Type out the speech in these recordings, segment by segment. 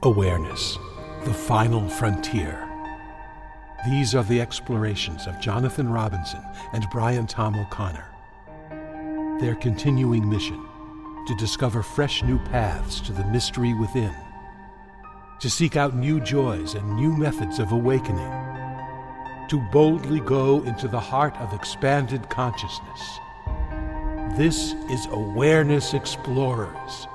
Awareness, the final frontier. These are the explorations of Jonathan Robinson and BrianTomO'Connor. Their continuing mission, to discover fresh new paths to the mystery within, to seek out new joys and new methods of awakening, to boldly go into the heart of expanded consciousness. This is Awareness Explorers.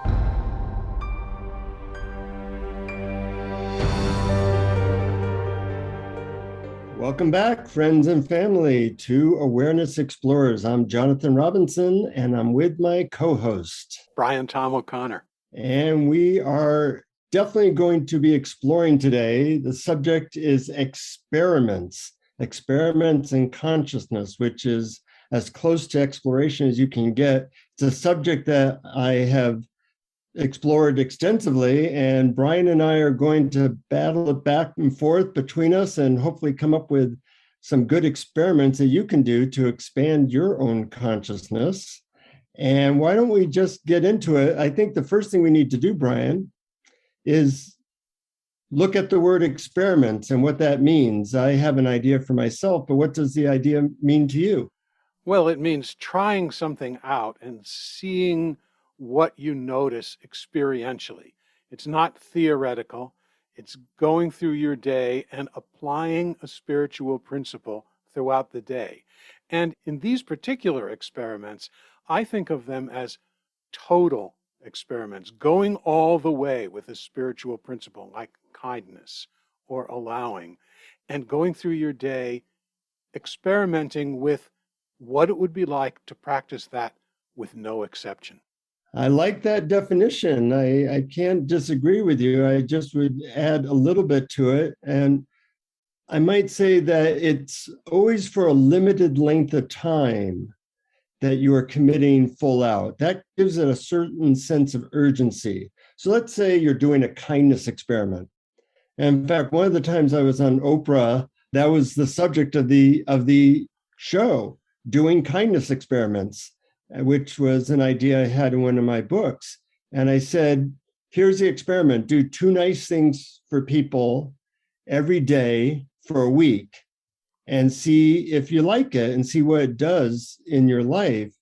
Welcome back, friends and family, to Awareness Explorers. I'm Jonathan Robinson, and I'm with my co-host, BrianTomO'Connor. And we are definitely going to be exploring today. The subject is experiments in consciousness, which is as close to exploration as you can get. It's a subject that I have explored extensively, and Brian and I are going to battle it back and forth between us and hopefully come up with some good experiments that you can do to expand your own consciousness. And why don't we just get into it? I think the first thing we need to do, Brian, is look at the word experiments and what that means. I have an idea for myself, but what does the idea mean to you? Well, it means trying something out and seeing what you notice experientially. It's not theoretical. It's going through your day and applying a spiritual principle throughout the day. And in these particular experiments, I think of them as total experiments, going all the way with a spiritual principle like kindness or allowing, and going through your day experimenting with what it would be like to practice that with no exception. I like that definition. I can't disagree with you. I just would add a little bit to it. And I might say that it's always for a limited length of time that you are committing full out. That gives it a certain sense of urgency. So let's say you're doing a kindness experiment. And in fact, one of the times I was on Oprah, that was the subject of the show, doing kindness experiments, which was an idea I had in one of my books. And I said, here's the experiment. Do 2 nice things for people every day for a week and see if you like it and see what it does in your life.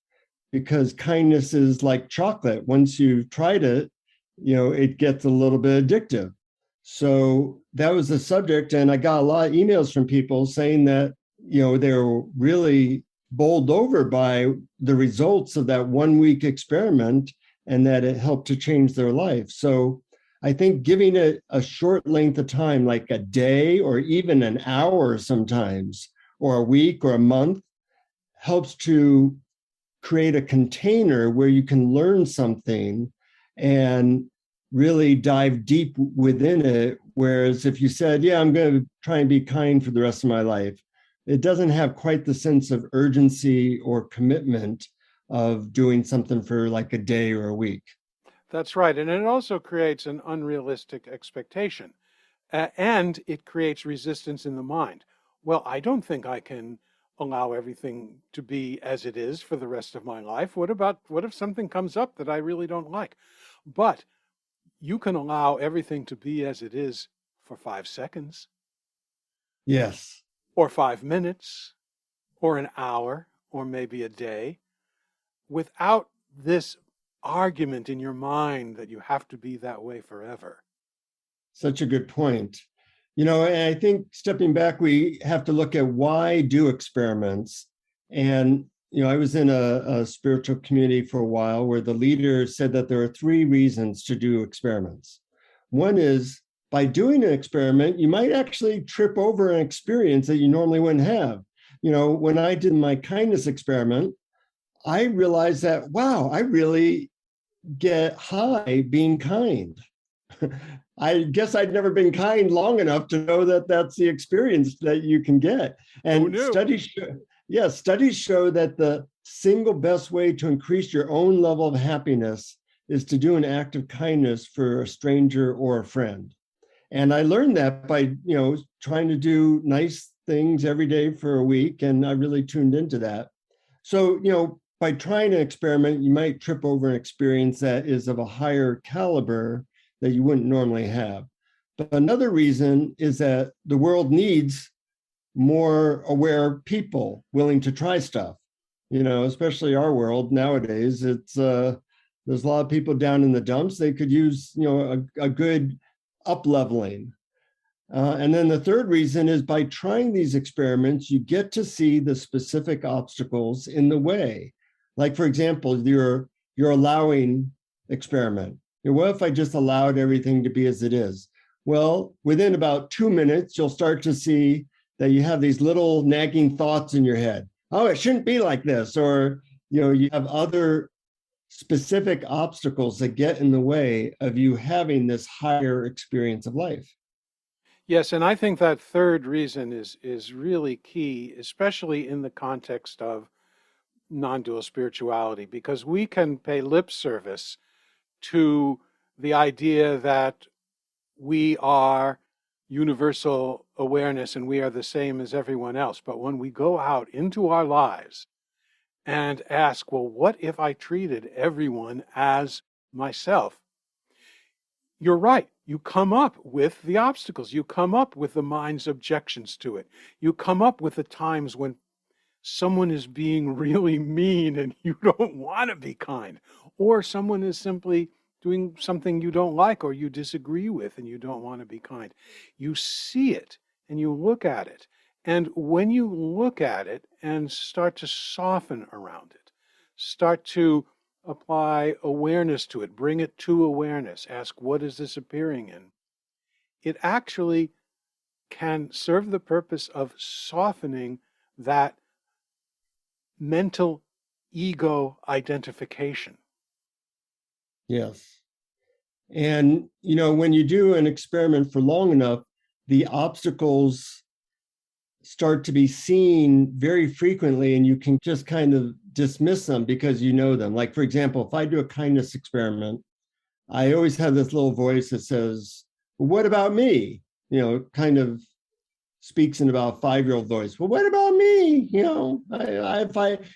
Because kindness is like chocolate. Once you've tried it, it gets a little bit addictive. So that was the subject. And I got a lot of emails from people saying that, they're really bowled over by the results of that 1 week experiment and that it helped to change their life. So I think giving it a short length of time, like a day or even an hour sometimes, or a week or a month, helps to create a container where you can learn something and really dive deep within it. Whereas if you said, yeah, I'm going to try and be kind for the rest of my life, it doesn't have quite the sense of urgency or commitment of doing something for like a day or a week. That's right. And it also creates an unrealistic expectation. And it creates resistance in the mind. Well, I don't think I can allow everything to be as it is for the rest of my life. What if something comes up that I really don't like? But you can allow everything to be as it is for 5 seconds. Yes. Or 5 minutes, or an hour, or maybe a day, without this argument in your mind that you have to be that way forever. Such a good point. And I think stepping back, we have to look at why do experiments. And, I was in a spiritual community for a while where the leader said that there are 3 reasons to do experiments. One is, by doing an experiment, you might actually trip over an experience that you normally wouldn't have. When I did my kindness experiment, I realized that, wow, I really get high being kind. I guess I'd never been kind long enough to know that that's the experience that you can get. And studies show that the single best way to increase your own level of happiness is to do an act of kindness for a stranger or a friend. And I learned that by, trying to do nice things every day for a week. And I really tuned into that. So, by trying an experiment, you might trip over an experience that is of a higher caliber that you wouldn't normally have. But another reason is that the world needs more aware people willing to try stuff. Especially our world nowadays. It's there's a lot of people down in the dumps. They could use a good up leveling. And then the third reason is by trying these experiments, you get to see the specific obstacles in the way. Like, for example, your allowing experiment. What if I just allowed everything to be as it is? Well, within about 2 minutes, you'll start to see that you have these little nagging thoughts in your head. Oh, it shouldn't be like this. Or, you have other specific obstacles that get in the way of you having this higher experience of life. Yes, and I think that third reason is really key, especially in the context of non-dual spirituality, because we can pay lip service to the idea that we are universal awareness and we are the same as everyone else. But when we go out into our lives and ask, well, what if I treated everyone as myself? You're right. You come up with the obstacles. You come up with the mind's objections to it. You come up with the times when someone is being really mean and you don't want to be kind, or someone is simply doing something you don't like or you disagree with and you don't want to be kind. You see it and you look at it. And when you look at it and start to soften around it, start to apply awareness to it, bring it to awareness, ask, what is this appearing in? It actually can serve the purpose of softening that mental ego identification. Yes. And, when you do an experiment for long enough, the obstacles start to be seen very frequently and you can just kind of dismiss them because you know them. Like, for example, if I do a kindness experiment, I always have this little voice that says, well, what about me? Kind of speaks in about 5-year-old voice. Well, what about me?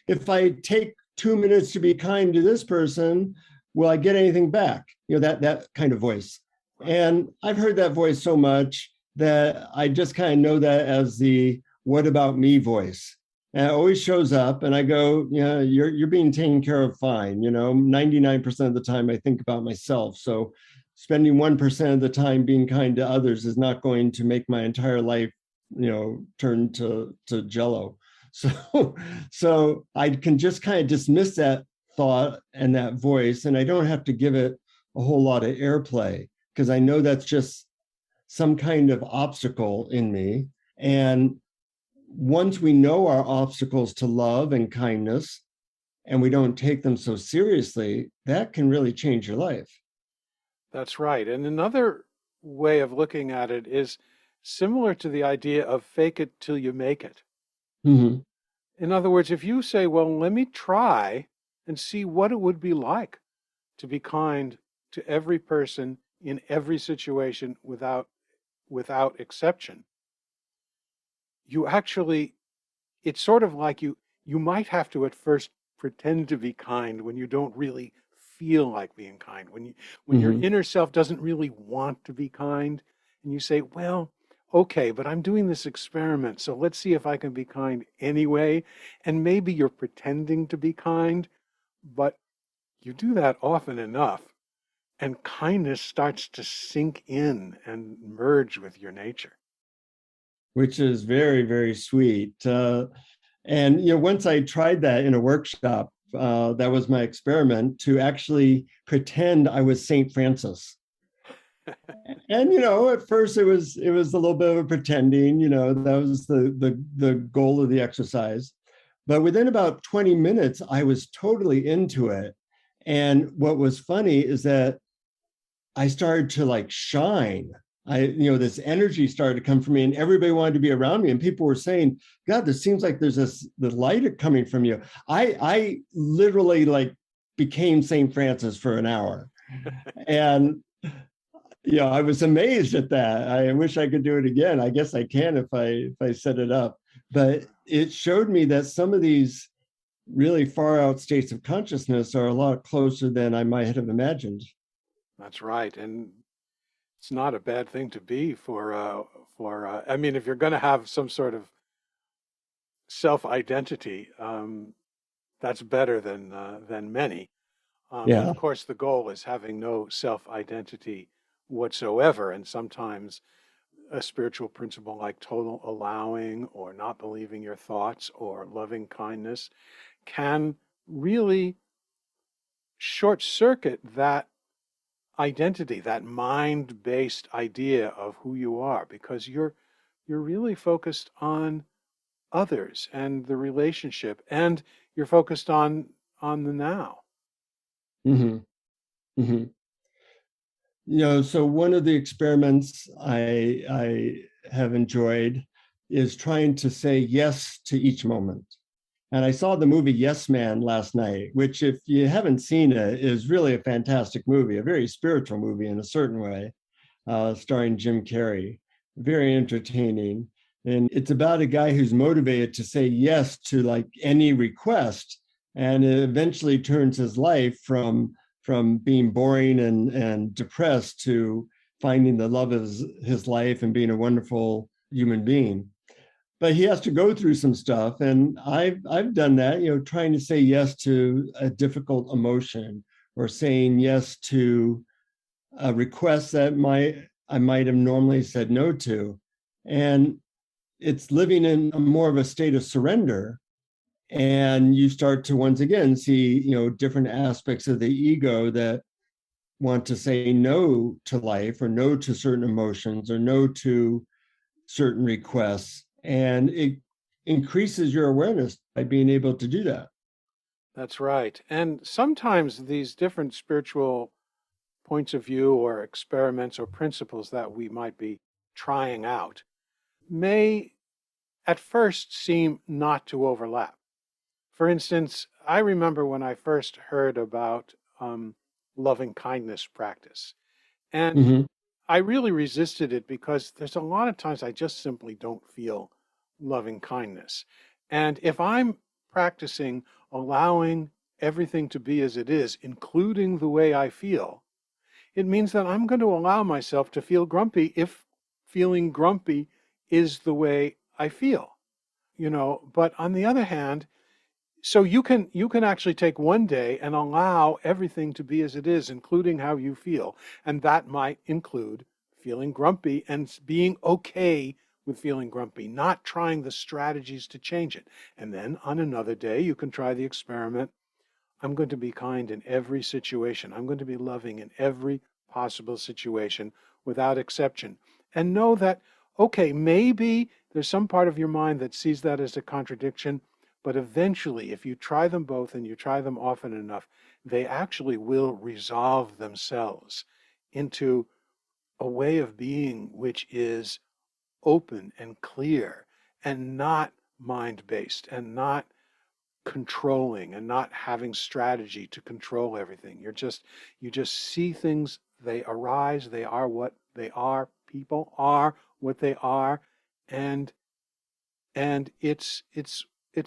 If I take 2 minutes to be kind to this person, will I get anything back? That kind of voice. And I've heard that voice so much that I just kind of know that as the what about me voice. And it always shows up and I go, yeah, you're being taken care of fine. 99% of the time I think about myself. So spending 1% of the time being kind to others is not going to make my entire life, turn to jello. So I can just kind of dismiss that thought and that voice, and I don't have to give it a whole lot of airplay because I know that's just some kind of obstacle in me. And once we know our obstacles to love and kindness, and we don't take them so seriously, that can really change your life. That's right. And another way of looking at it is similar to the idea of fake it till you make it. Mm-hmm. In other words, if you say, well, let me try and see what it would be like to be kind to every person in every situation without exception, you actually, it's sort of like you might have to at first pretend to be kind when you don't really feel like being kind, when your Mm-hmm. inner self doesn't really want to be kind, and you say, well, okay, but I'm doing this experiment, so let's see if I can be kind anyway. And maybe you're pretending to be kind, but you do that often enough, and kindness starts to sink in and merge with your nature. Which is very, very sweet. And once I tried that in a workshop, that was my experiment to actually pretend I was Saint Francis. And at first it was a little bit of a pretending. That was the goal of the exercise. But within about 20 minutes, I was totally into it. And what was funny is that I started to like shine. This energy started to come from me and everybody wanted to be around me. And people were saying, God, this seems like there's the light coming from you. I literally like became St. Francis for an hour. And, I was amazed at that. I wish I could do it again. I guess I can if I set it up. But it showed me that some of these really far out states of consciousness are a lot closer than I might have imagined. That's right. And It's not a bad thing to be I mean, if you're going to have some sort of self-identity, that's better than many. And Yeah. of course, the goal is having no self-identity whatsoever. And sometimes a spiritual principle like total allowing or not believing your thoughts or loving kindness can really short circuit that identity, that mind-based idea of who you are, because you're really focused on others and the relationship, and you're focused on the now. Hmm. Hmm. So one of the experiments I have enjoyed is trying to say yes to each moment. And I saw the movie Yes Man last night, which, if you haven't seen it, is really a fantastic movie, a very spiritual movie in a certain way, starring Jim Carrey. Very entertaining. And it's about a guy who's motivated to say yes to like any request. And it eventually turns his life from being boring and depressed to finding the love of his life and being a wonderful human being. But he has to go through some stuff, and I've done that, trying to say yes to a difficult emotion, or saying yes to a request that I might have normally said no to. And it's living in a more of a state of surrender. And you start to once again see, different aspects of the ego that want to say no to life, or no to certain emotions, or no to certain requests. And it increases your awareness by being able to do that. That's right. And sometimes these different spiritual points of view or experiments or principles that we might be trying out may at first seem not to overlap. For instance, I remember when I first heard about loving kindness practice, and Mm-hmm. I really resisted it because there's a lot of times I just simply don't feel loving kindness. And if I'm practicing allowing everything to be as it is, including the way I feel, it means that I'm going to allow myself to feel grumpy if feeling grumpy is the way I feel, But on the other hand, so you can actually take one day and allow everything to be as it is, including how you feel. And that might include feeling grumpy and being okay with feeling grumpy, not trying the strategies to change it. And then on another day, you can try the experiment. I'm going to be kind in every situation. I'm going to be loving in every possible situation without exception. And know that, okay, maybe there's some part of your mind that sees that as a contradiction, but eventually, if you try them both and you try them often enough, they actually will resolve themselves into a way of being which is open and clear and not mind based and not controlling and not having strategy to control everything. You just see things, they arise, they are what they are, people are what they are, and it's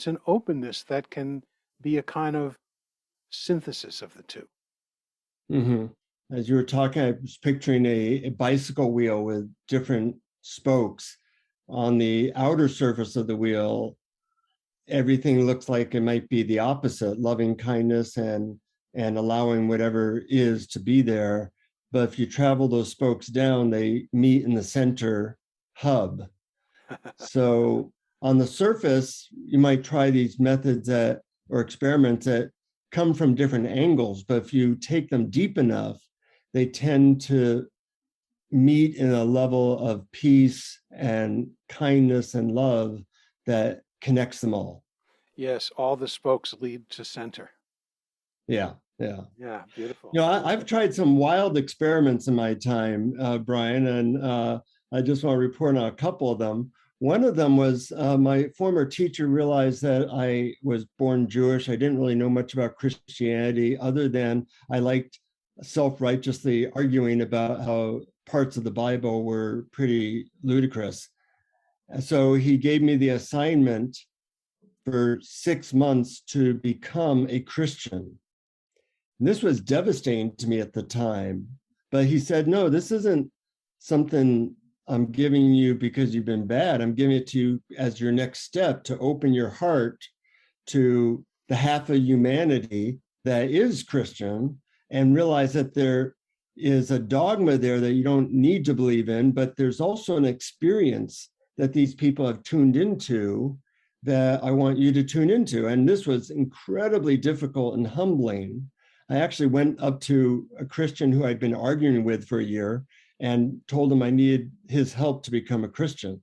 an openness that can be a kind of synthesis of the two. Mm-hmm. As you were talking, I was picturing a bicycle wheel with different spokes. On the outer surface of the wheel, everything looks like it might be the opposite, loving kindness and allowing whatever is to be there. But if you travel those spokes down, they meet in the center hub. So on the surface, you might try these methods that or experiments that come from different angles, but if you take them deep enough, they tend to meet in a level of peace and kindness and love that connects them all. Yes, all the spokes lead to center. Yeah, yeah. Yeah, beautiful. I've tried some wild experiments in my time, Brian, and I just want to report on a couple of them. One of them was my former teacher realized that I was born Jewish. I didn't really know much about Christianity other than I liked self-righteously arguing about how parts of the Bible were pretty ludicrous. And so he gave me the assignment for 6 months to become a Christian. And this was devastating to me at the time. But he said, no, this isn't something I'm giving you because you've been bad. I'm giving it to you as your next step to open your heart to the half of humanity that is Christian, and realize that there is a dogma there that you don't need to believe in, but there's also an experience that these people have tuned into that I want you to tune into. And this was incredibly difficult and humbling. I actually went up to a Christian who I'd been arguing with for a year and told him I needed his help to become a Christian.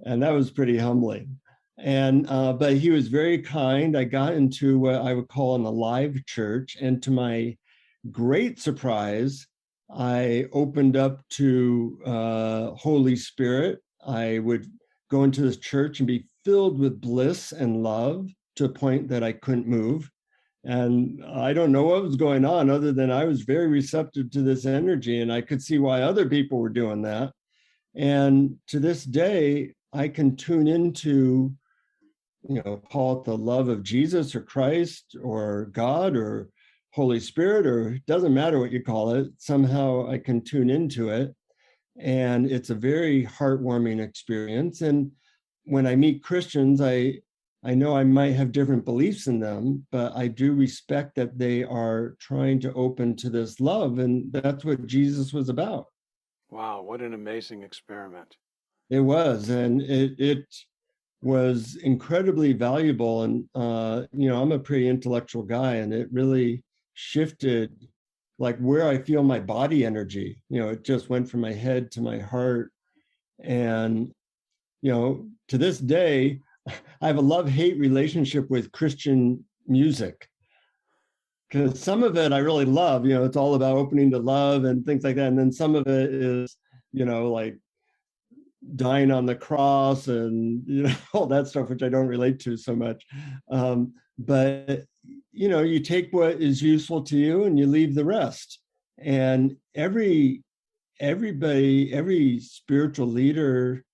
And that was pretty humbling. And but he was very kind. I got into what I would call an alive church, and to my great surprise, I opened up to Holy Spirit. I would go into this church and be filled with bliss and love to a point that I couldn't move. And I don't know what was going on other than I was very receptive to this energy, and I could see why other people were doing that. And to this day, I can tune into, call it the love of Jesus or Christ or God or Holy Spirit, or it doesn't matter what you call it. Somehow I can tune into it. And it's a very heartwarming experience. And when I meet Christians, I know I might have different beliefs in them, but I do respect that they are trying to open to this love. And that's what Jesus was about. Wow, what an amazing experiment. It was. And it was incredibly valuable. And, I'm a pretty intellectual guy, and it really shifted like where I feel my body energy. It just went from my head to my heart. And, to this day, I have a love-hate relationship with Christian music, because some of it I really love. It's all about opening to love and things like that. And then some of it is, like dying on the cross and, all that stuff, which I don't relate to so much. But, you take what is useful to you and you leave the rest. And everybody, every spiritual leader,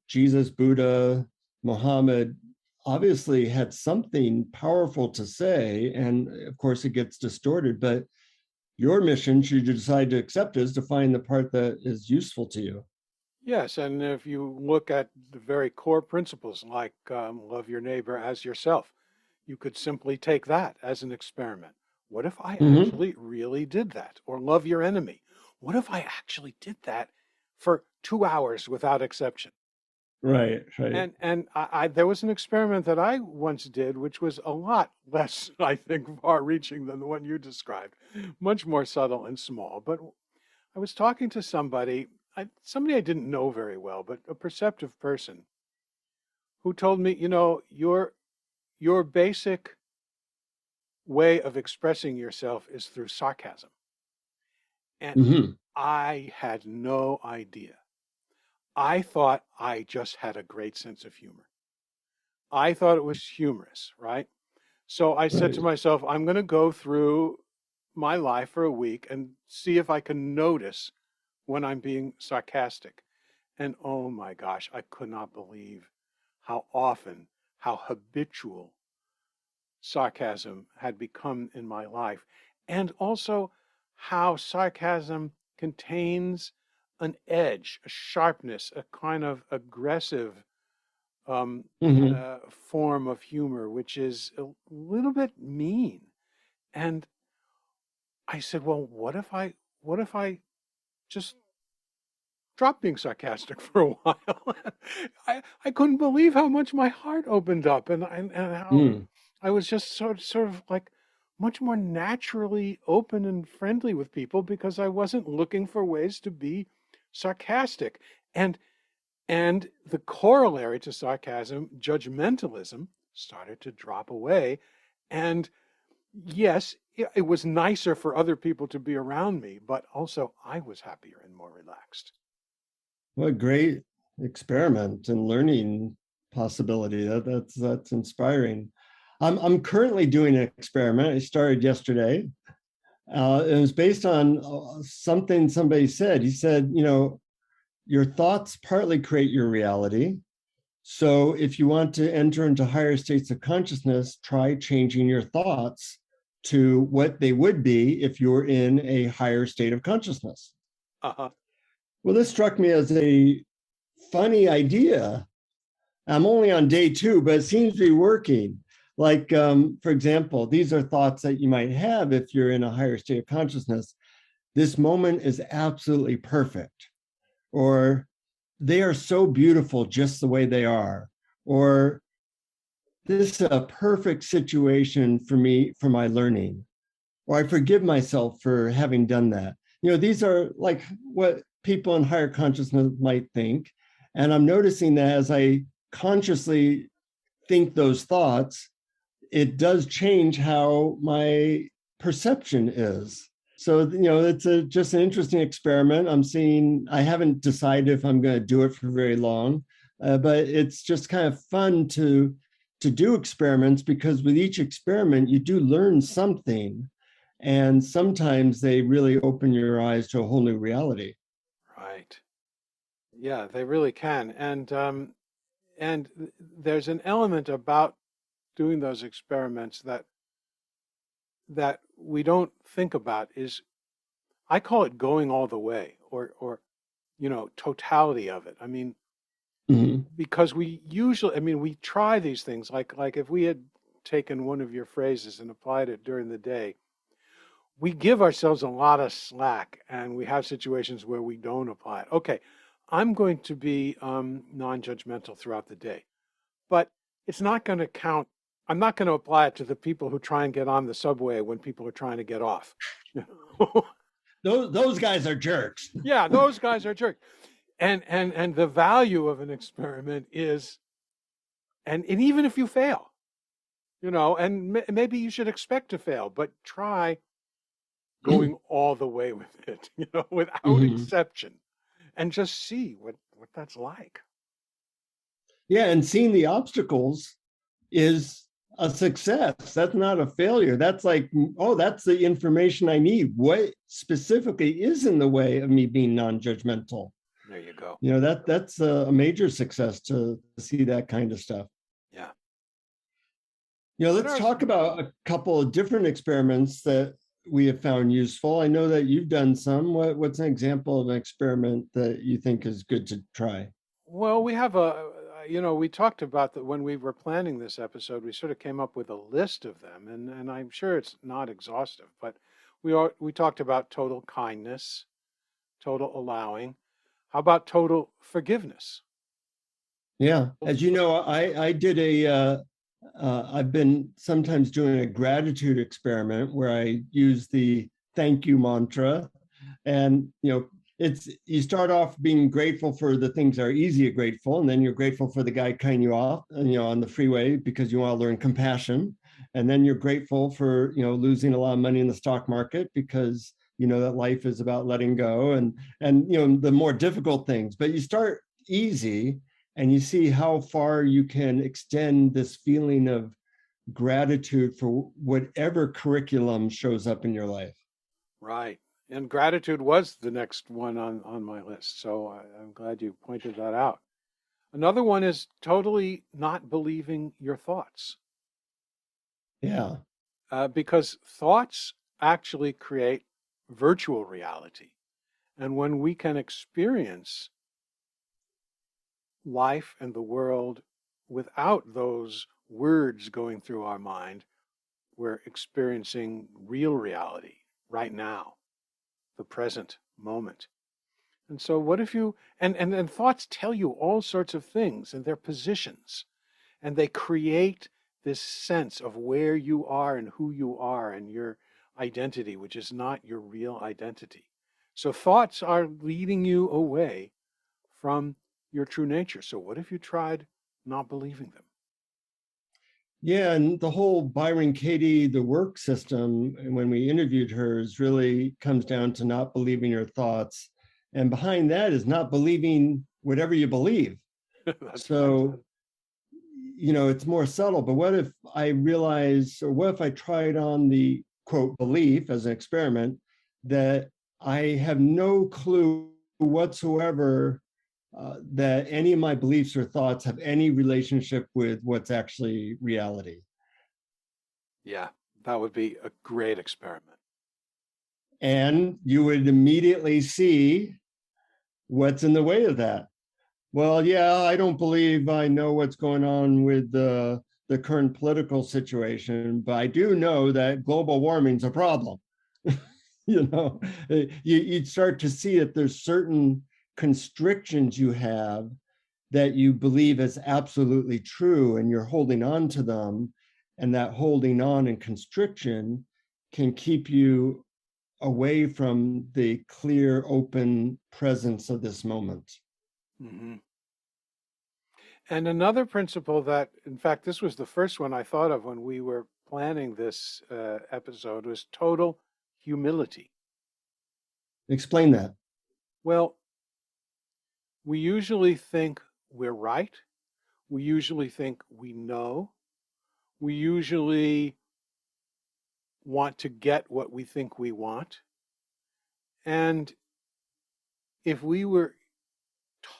Jesus, Buddha, Muhammad, obviously had something powerful to say. And of course it gets distorted, but your mission, should you decide to accept, is to find the part that is useful to you. Yes, and if you look at the very core principles like love your neighbor as yourself, you could simply take that as an experiment. What if I Mm-hmm. actually really did that? Or love your enemy. What if I actually did that for 2 hours without exception? Right, right. And there was an experiment that I once did, which was a lot less, I think, far-reaching than the one you described, much more subtle and small. But I was talking to somebody I didn't know very well, but a perceptive person who told me, your basic way of expressing yourself is through sarcasm. And Mm-hmm. I had no idea. I thought I just had a great sense of humor. I thought it was humorous, right? So I said to Right. myself, I'm going to go through my life for a week and see if I can notice when I'm being sarcastic. And oh my gosh, I could not believe how often, how habitual sarcasm had become in my life. And also how sarcasm contains an edge, a sharpness, a kind of aggressive um, Mm-hmm. form of humor, which is a little bit mean. And I said, well, what if I just drop being sarcastic for a while? I couldn't believe how much my heart opened up, and how Mm. I was just sort of like much more naturally open and friendly with people because I wasn't looking for ways to be sarcastic. And and the corollary to sarcasm, judgmentalism, started to drop away. And yes, it was nicer for other people to be around me, but also I was happier and more relaxed. What a great experiment and learning possibility. That's inspiring. I'm currently doing an experiment. I started yesterday. It was based on something somebody said. He said, your thoughts partly create your reality. So if you want to enter into higher states of consciousness, try changing your thoughts to what they would be if you're in a higher state of consciousness. Uh-huh. Well, this struck me as a funny idea. I'm only on day 2, but it seems to be working. Like, for example, these are thoughts that you might have if you're in a higher state of consciousness. This moment is absolutely perfect, or they are so beautiful just the way they are, or this is a perfect situation for me for my learning, or I forgive myself for having done that. These are like what people in higher consciousness might think. And I'm noticing that as I consciously think those thoughts, it does change how my perception is. So, it's just an interesting experiment. I haven't decided if I'm going to do it for very long, but it's just kind of fun to do experiments, because with each experiment, you do learn something. And sometimes they really open your eyes to a whole new reality. Right. Yeah, they really can. And there's an element about doing those experiments that we don't think about is I call it going all the way, or totality of it. I mean, Mhm. because we try these things like if we had taken one of your phrases and applied it during the day, we give ourselves a lot of slack and we have situations where we don't apply it. Okay, I'm going to be non-judgmental throughout the day, but it's not going to count. I'm not going to apply it to the people who try and get on the subway when people are trying to get off. Those guys are jerks. Yeah, those guys are jerks. And the value of an experiment is, and even if you fail, and maybe you should expect to fail, but try going all the way with it, without Mhm. exception, and just see what that's like. Yeah, and seeing the obstacles is a success. That's not a failure. That's like, oh, that's the information I need. What specifically is in the way of me being non-judgmental? There you go. That's a major success to see that kind of stuff. Yeah. What Let's are talk some? about a couple of different experiments that we have found useful. I know that you've done some. What's an example of an experiment that you think is good to try? Well, we have we talked about that when we were planning this episode. We sort of came up with a list of them, and I'm sure it's not exhaustive, but we talked about total kindness, total allowing. How about total forgiveness? Yeah, as you know, I did I've been sometimes doing a gratitude experiment where I use the thank you mantra, and it's you start off being grateful for the things that are easy to grateful, and then you're grateful for the guy cutting you off, on the freeway because you want to learn compassion, and then you're grateful for losing a lot of money in the stock market because that life is about letting go, and the more difficult things. But you start easy, and you see how far you can extend this feeling of gratitude for whatever curriculum shows up in your life. Right. And gratitude was the next one on my list. So I'm glad you pointed that out. Another one is totally not believing your thoughts, Yeah. because thoughts actually create virtual reality. And when we can experience life and the world without those words going through our mind, we're experiencing real reality right now, the present moment. And so what if you and thoughts tell you all sorts of things and their positions, and they create this sense of where you are and who you are and your identity, which is not your real identity. So thoughts are leading you away from your true nature. So what if you tried not believing them? Yeah, and the whole Byron Katie, the work system, when we interviewed her, is really comes down to not believing your thoughts. And behind that is not believing whatever you believe. That's right. So, it's more subtle. But what if I realize, or what if I tried on the quote belief as an experiment that I have no clue whatsoever that any of my beliefs or thoughts have any relationship with what's actually reality? Yeah, that would be a great experiment. And you would immediately see What's in the way of that? Well, yeah, I don't believe I know what's going on with the current political situation, but I do know that global warming's a problem. You know, you'd start to see that there's certain constrictions you have that you believe is absolutely true and you're holding on to them. And that holding on and constriction can keep you away from the clear, open presence of this moment. Hmm. And another principle that, in fact, this was the first one I thought of when we were planning this episode, was total humility. Explain that. Well, we usually think we're right. We usually think we know. We usually want to get what we think we want. And if we were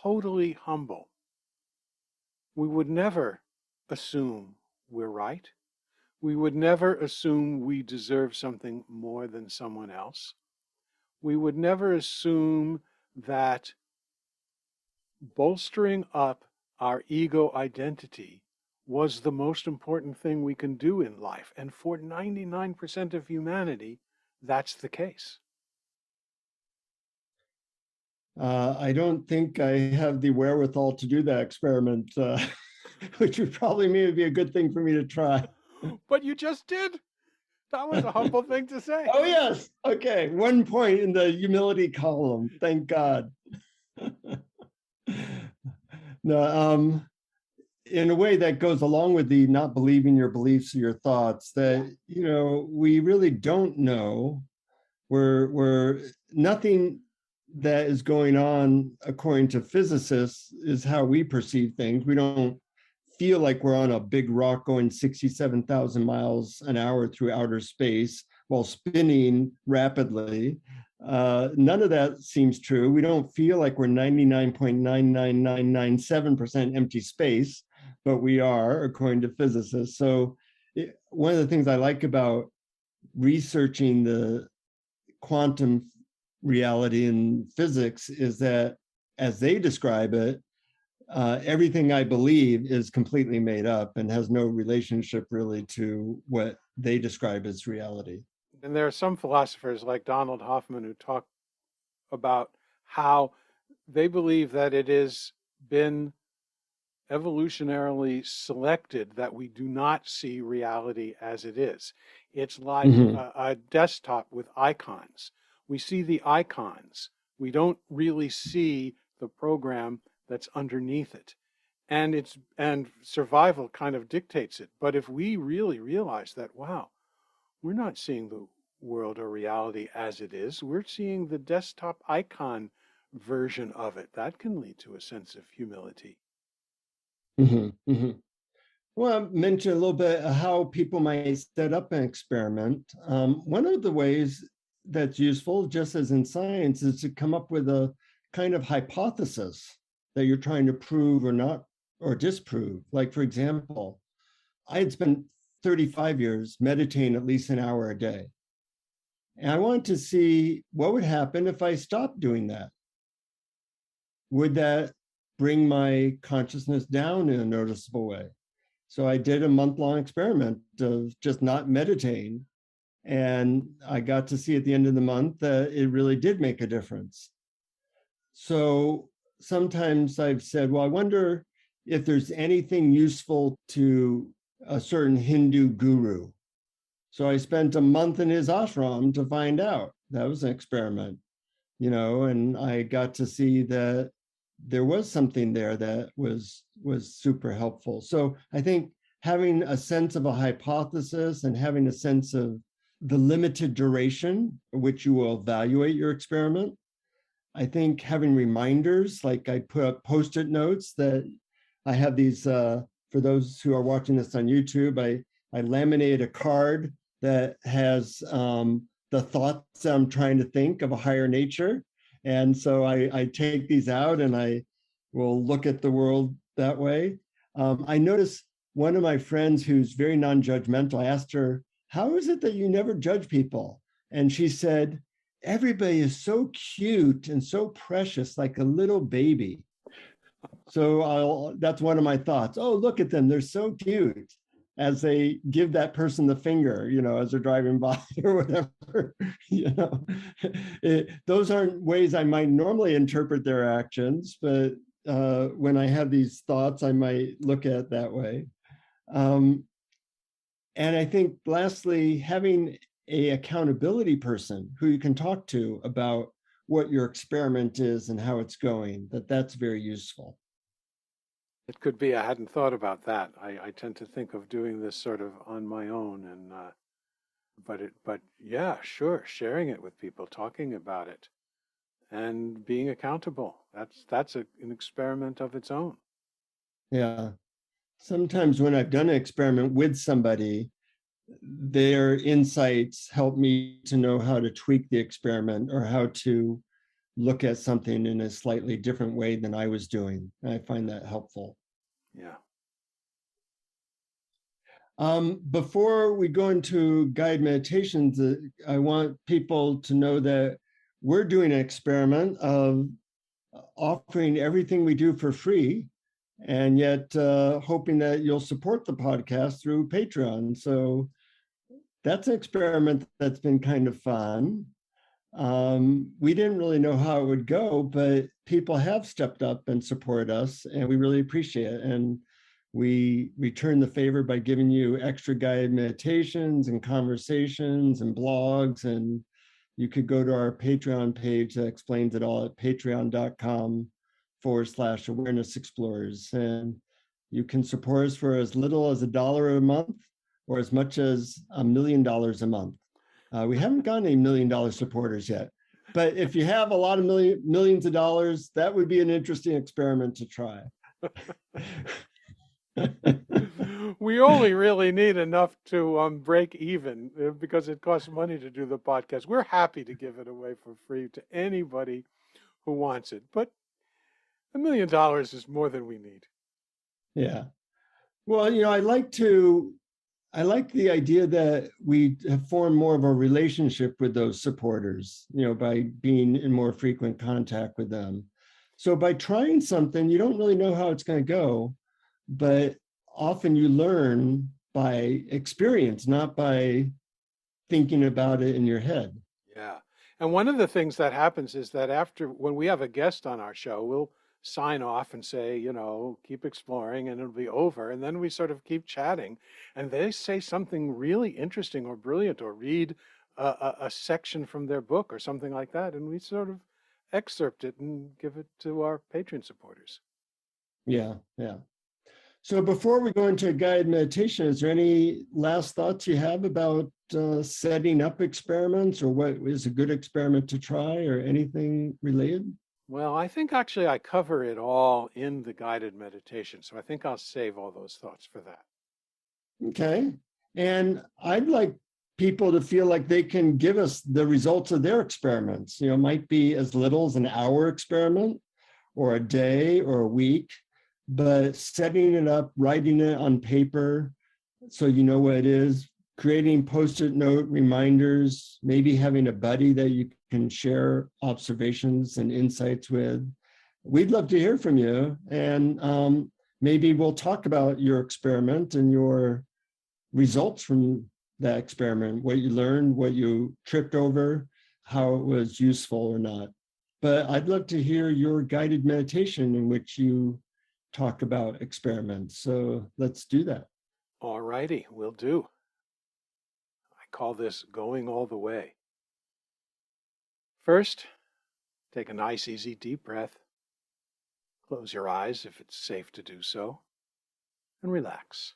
totally humble, we would never assume we're right. We would never assume we deserve something more than someone else. We would never assume that bolstering up our ego identity was the most important thing we can do in life. And for 99% of humanity, that's the case. I don't think I have the wherewithal to do that experiment, which would probably maybe be a good thing for me to try. But you just did. That was a humble thing to say. Oh, yes. Okay. 1 point in the humility column. Thank God. No, in a way that goes along with the not believing your beliefs or your thoughts, that, you know, we really don't know. We're nothing that is going on according to physicists is how we perceive things. We don't feel like we're on a big rock going 67,000 miles an hour through outer space while spinning rapidly. None of that seems true. We don't feel like we're 99.99997% empty space, but we are, according to physicists. So one of the things I like about researching the quantum reality in physics is that, as they describe it, everything I believe is completely made up and has no relationship really to what they describe as reality. And there are some philosophers like Donald Hoffman who talk about how they believe that it has been evolutionarily selected that we do not see reality as it is. It's like a desktop with icons. We see the icons. We don't really see the program that's underneath it. And survival kind of dictates it. But if we really realize that, wow, we're not seeing the world or reality as it is, we're seeing the desktop icon version of it. That can lead to a sense of humility. Well, I mentioned a little bit how people might set up an experiment. One of the ways that's useful, just as in science, is to come up with a kind of hypothesis that you're trying to prove or not, or disprove. Like, for example, I had spent 35 years meditating at least an hour a day. And I wanted to see what would happen if I stopped doing that. Would that bring my consciousness down in a noticeable way? So I did a month-long experiment of just not meditating. And I got to see at the end of the month that it really did make a difference. So sometimes I've said, well, I wonder if there's anything useful to a certain Hindu guru. So I spent a month in his ashram to find out. That was an experiment, you know, and I got to see that there was something there that was super helpful. So I think having a sense of a hypothesis and having a sense of the limited duration which you will evaluate your experiment. I think having reminders, like I put up Post-it notes that I have these, for those who are watching this on YouTube, I laminate a card that has the thoughts I'm trying to think of a higher nature. And so I take these out and I will look at the world that way. I noticed one of my friends who's very non-judgmental, I asked her, how is it that you never judge people? And she said, everybody is so cute and so precious, like a little baby. So that's one of my thoughts. Oh, look at them. They're so cute as they give that person the finger, as they're driving by or whatever. Those aren't ways I might normally interpret their actions, but when I have these thoughts, I might look at it that way. And I think lastly, having a accountability person who you can talk to about what your experiment is and how it's going, that's very useful. It could be. I hadn't thought about that. I tend to think of doing this sort of on my own, and but yeah, sure, sharing it with people, talking about it, and being accountable. An experiment of its own. Yeah. Sometimes when I've done an experiment with somebody, their insights help me to know how to tweak the experiment or how to look at something in a slightly different way than I was doing. I find that helpful. Yeah. Before we go into guided meditations, I want people to know that we're doing an experiment of offering everything we do for free, and yet hoping that you'll support the podcast through Patreon. So that's an experiment that's been kind of fun. We didn't really know how it would go, but people have stepped up and support us, and we really appreciate it. And we return the favor by giving you extra guided meditations and conversations and blogs. And you could go to our Patreon page that explains it all at patreon.com/awareness explorers. And you can support us for as little as $1 a month or as much as $1 million a month. We haven't gotten any $1 million supporters yet, but if you have a lot of millions of dollars, that would be an interesting experiment to try. We only really need enough to break even because it costs money to do the podcast. We're happy to give it away for free to anybody who wants it, but $1 million is more than we need. Yeah. Well, I like the idea that we have formed more of a relationship with those supporters, by being in more frequent contact with them. So by trying something, you don't really know how it's going to go, but often you learn by experience, not by thinking about it in your head. Yeah. And one of the things that happens is that when we have a guest on our show, we'll sign off and say, keep exploring and it'll be over. And then we sort of keep chatting and they say something really interesting or brilliant or read a section from their book or something like that. And we sort of excerpt it and give it to our Patreon supporters. Yeah. Yeah. So before we go into a guided meditation, is there any last thoughts you have about setting up experiments or what is a good experiment to try or anything related? Well, I think actually I cover it all in the guided meditation. So I think I'll save all those thoughts for that. Okay. And I'd like people to feel like they can give us the results of their experiments. It might be as little as an hour experiment or a day or a week, but setting it up, writing it on paper so you know what it is, creating post-it note reminders, maybe having a buddy that you can share observations and insights with. We'd love to hear from you. And maybe we'll talk about your experiment and your results from that experiment, what you learned, what you tripped over, how it was useful or not. But I'd love to hear your guided meditation in which you talk about experiments. So let's do that. All righty, will do. I call this going all the way. First, take a nice, easy, deep breath. Close your eyes if it's safe to do so, and relax.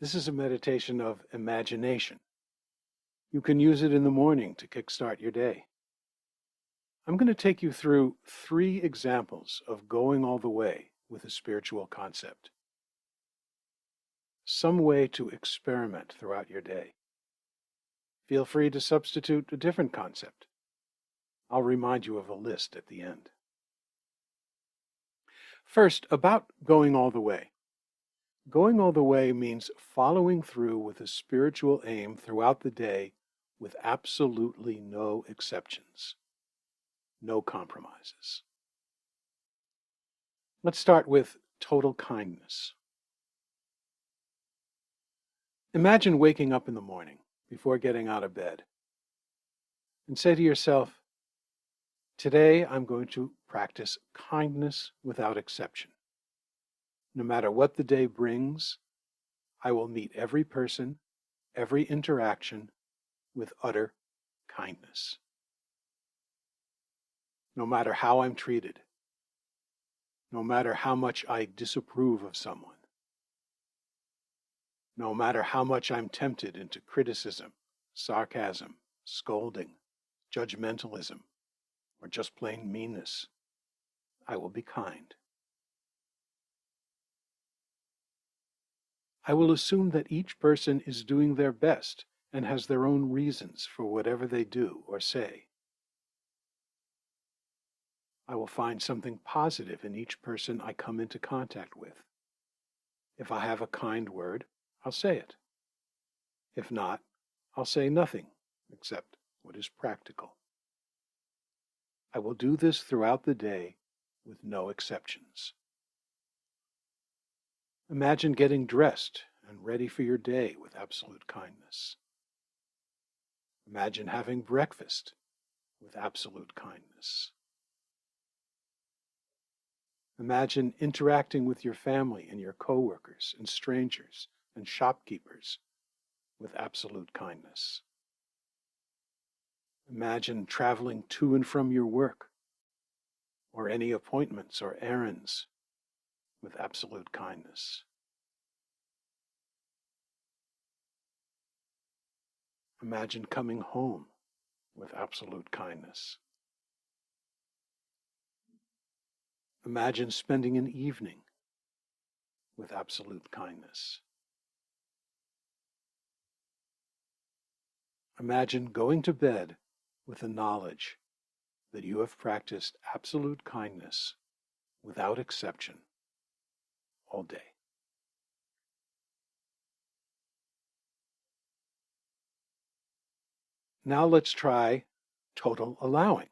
This is a meditation of imagination. You can use it in the morning to kickstart your day. I'm going to take you through 3 examples of going all the way with a spiritual concept. Some way to experiment throughout your day. Feel free to substitute a different concept. I'll remind you of a list at the end. First, about going all the way. Going all the way means following through with a spiritual aim throughout the day with absolutely no exceptions, no compromises. Let's start with total kindness. Imagine waking up in the morning before getting out of bed and say to yourself, today I'm going to practice kindness without exception. No matter what the day brings, I will meet every person, every interaction with utter kindness. No matter how I'm treated, no matter how much I disapprove of someone, no matter how much I'm tempted into criticism, sarcasm, scolding, judgmentalism, or just plain meanness, I will be kind. I will assume that each person is doing their best and has their own reasons for whatever they do or say. I will find something positive in each person I come into contact with. If I have a kind word, I'll say it. If not, I'll say nothing except what is practical. I will do this throughout the day with no exceptions. Imagine getting dressed and ready for your day with absolute kindness. Imagine having breakfast with absolute kindness. Imagine interacting with your family and your coworkers and strangers and shopkeepers with absolute kindness. Imagine traveling to and from your work or any appointments or errands with absolute kindness. Imagine coming home with absolute kindness. Imagine spending an evening with absolute kindness. Imagine going to bed with the knowledge that you have practiced absolute kindness without exception all day. Now let's try total allowing.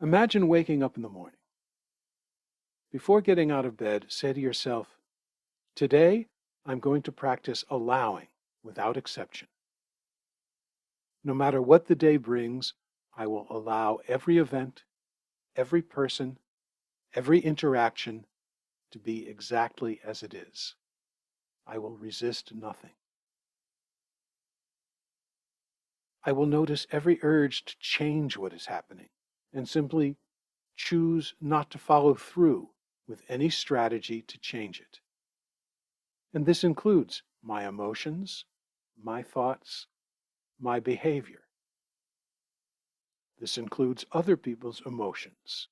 Imagine waking up in the morning. Before getting out of bed, say to yourself, today I'm going to practice allowing without exception. No matter what the day brings, I will allow every event, every person, every interaction to be exactly as it is. I will resist nothing. I will notice every urge to change what is happening and simply choose not to follow through with any strategy to change it. And this includes my emotions, my thoughts, my behavior. This includes other people's emotions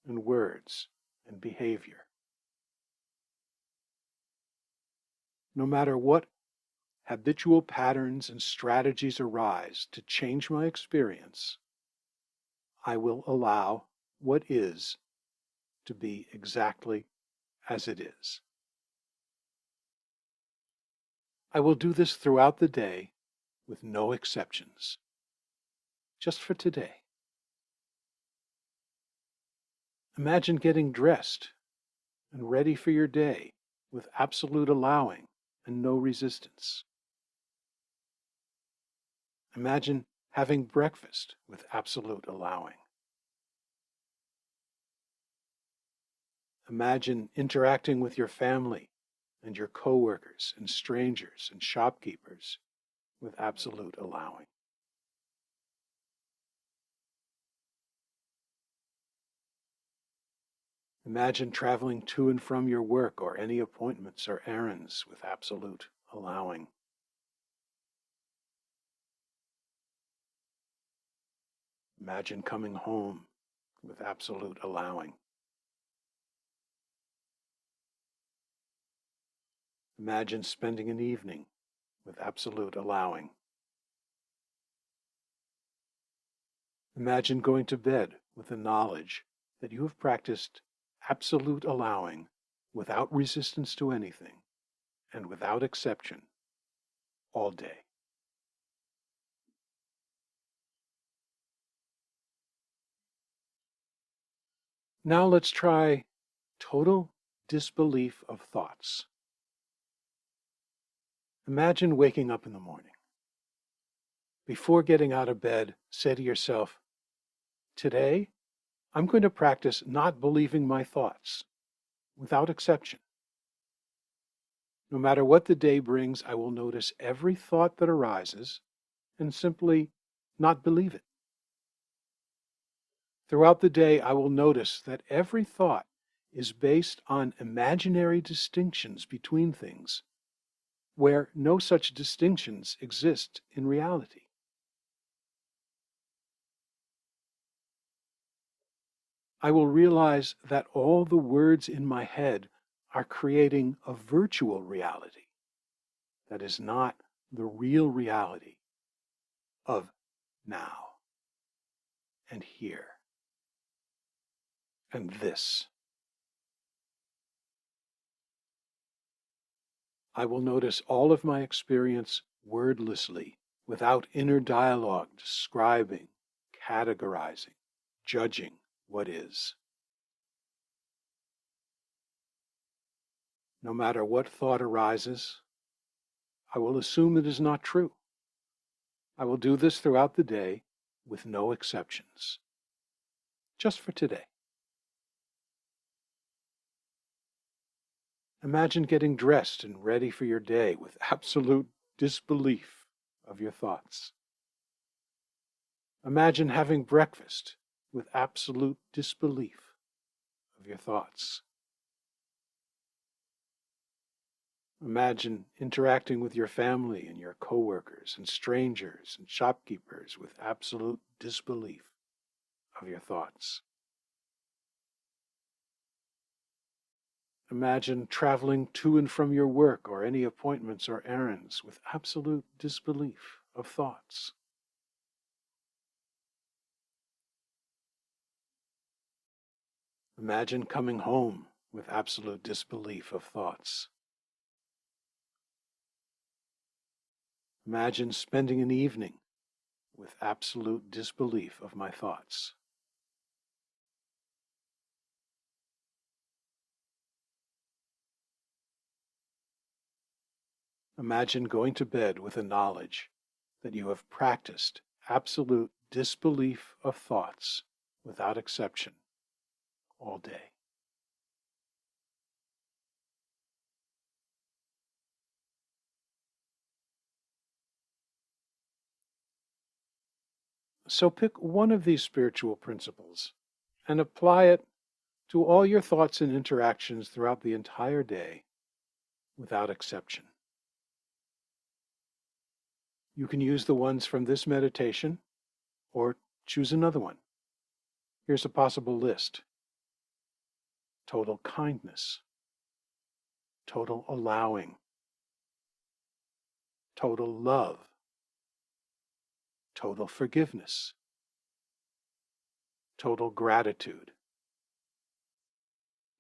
and words and behavior. No matter what habitual patterns and strategies arise to change my experience, I will allow what is to be exactly as it is. I will do this throughout the day with no exceptions, just for today. Imagine getting dressed and ready for your day with absolute allowing and no resistance. Imagine having breakfast with absolute allowing. Imagine interacting with your family and your coworkers and strangers and shopkeepers with absolute allowing. Imagine traveling to and from your work or any appointments or errands with absolute allowing. Imagine coming home with absolute allowing. Imagine spending an evening with absolute allowing. Imagine going to bed with the knowledge that you have practiced absolute allowing without resistance to anything, and without exception, all day. Now let's try total disbelief of thoughts. Imagine waking up in the morning. Before getting out of bed, say to yourself, today, I'm going to practice not believing my thoughts, without exception. No matter what the day brings, I will notice every thought that arises and simply not believe it. Throughout the day, I will notice that every thought is based on imaginary distinctions between things, where no such distinctions exist in reality. I will realize that all the words in my head are creating a virtual reality that is not the real reality of now and here and this. I will notice all of my experience wordlessly, without inner dialogue describing, categorizing, judging what is. No matter what thought arises, I will assume it is not true. I will do this throughout the day with no exceptions. Just for today. Imagine getting dressed and ready for your day with absolute disbelief of your thoughts. Imagine having breakfast with absolute disbelief of your thoughts. Imagine interacting with your family and your coworkers and strangers and shopkeepers with absolute disbelief of your thoughts. Imagine traveling to and from your work or any appointments or errands with absolute disbelief of thoughts. Imagine coming home with absolute disbelief of thoughts. Imagine spending an evening with absolute disbelief of my thoughts. Imagine going to bed with the knowledge that you have practiced absolute disbelief of thoughts without exception all day. So pick one of these spiritual principles and apply it to all your thoughts and interactions throughout the entire day without exception. You can use the ones from this meditation or choose another one. Here's a possible list. Total kindness, total allowing, total love, total forgiveness, total gratitude,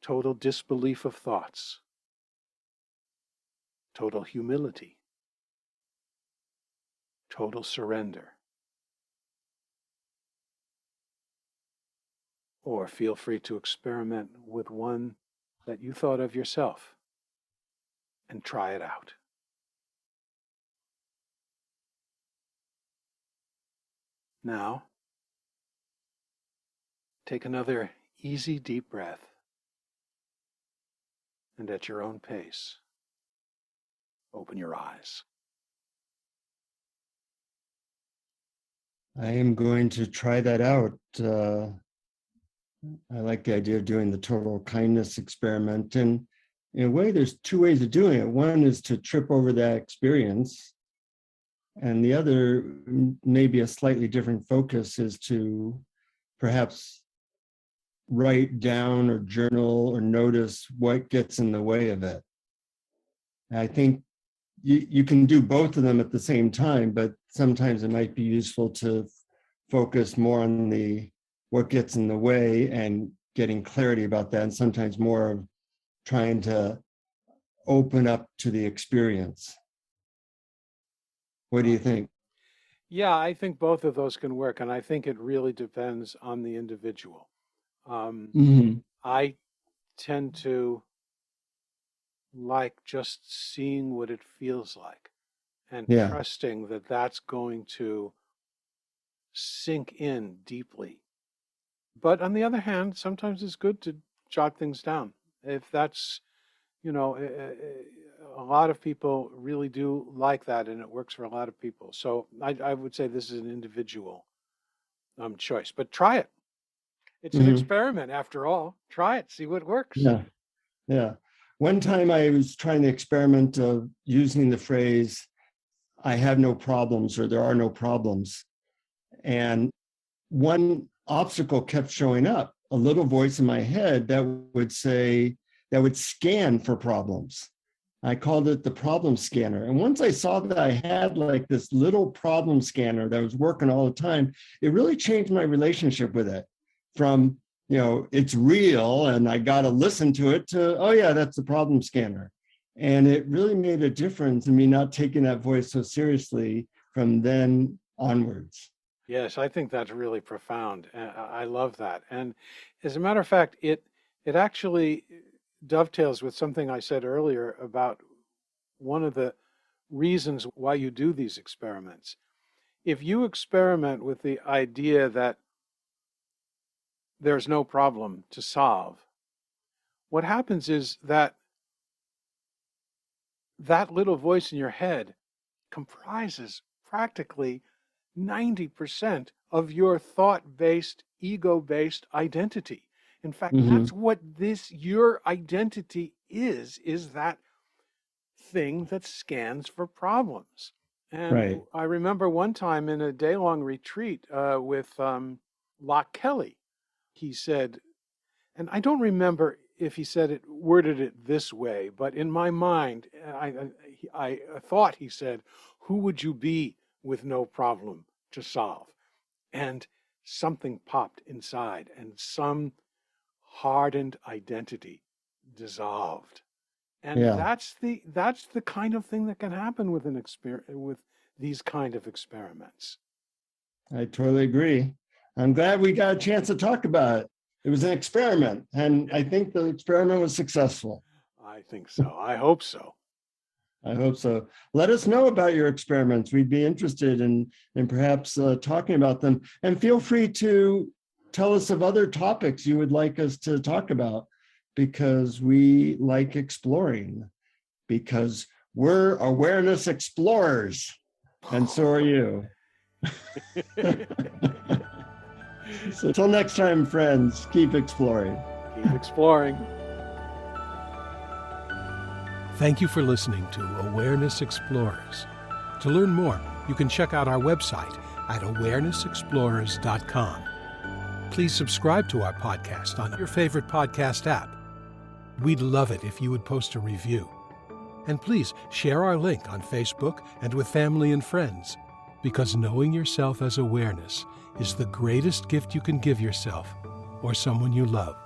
total disbelief of thoughts, total humility, total surrender. Or feel free to experiment with one that you thought of yourself and try it out. Now, take another easy deep breath, and at your own pace, open your eyes. I am going to try that out. I like the idea of doing the total kindness experiment. And in a way, there's two ways of doing it. One is to trip over that experience. And the other, maybe a slightly different focus, is to perhaps write down or journal or notice what gets in the way of it. I think you can do both of them at the same time, but sometimes it might be useful to focus more on the what gets in the way and getting clarity about that, and sometimes more of trying to open up to the experience. What do you think? Yeah, I think both of those can work, and I think it really depends on the individual. Mm-hmm. I tend to like just seeing what it feels like and Yeah. trusting that that's going to sink in deeply. But on the other hand, sometimes it's good to jot things down. If that's, you know, a lot of people really do like that, and it works for a lot of people. So I would say this is an individual choice, but try it. It's an Mm-hmm. experiment after all. Try it, see what works. Yeah. Yeah. One time I was trying the experiment of using the phrase, I have no problems, or there are no problems. And one obstacle kept showing up, a little voice in my head that would say, that would scan for problems. I called it the problem scanner. And once I saw that I had like this little problem scanner that was working all the time, it really changed my relationship with it from, it's real and I got to listen to it to, oh yeah, that's the problem scanner. And it really made a difference in me not taking that voice so seriously from then onwards. Yes, I think that's really profound. I love that. And as a matter of fact, it actually dovetails with something I said earlier about one of the reasons why you do these experiments. If you experiment with the idea that there's no problem to solve, what happens is that that little voice in your head comprises practically 90% of your thought-based, ego-based identity. In fact, Mm-hmm. that's what your identity is that thing that scans for problems. And Right. I remember one time in a day-long retreat with Locke Kelly, he said, and I don't remember if he worded it this way, but in my mind, I thought he said, who would you be with no problem to solve? And something popped inside and some hardened identity dissolved. And Yeah, that's the kind of thing that can happen with with these kind of experiments. I totally agree. I'm glad we got a chance to talk about it. It was an experiment, and I think the experiment was successful. I think so. I hope so. I hope so. Let us know about your experiments. We'd be interested in perhaps talking about them. And feel free to tell us of other topics you would like us to talk about, because we like exploring, because we're awareness explorers, and so are you. So until next time, friends, keep exploring. Keep exploring. Thank you for listening to Awareness Explorers. To learn more, you can check out our website at awarenessexplorers.com. Please subscribe to our podcast on your favorite podcast app. We'd love it if you would post a review. And please share our link on Facebook and with family and friends, because knowing yourself as awareness is the greatest gift you can give yourself or someone you love.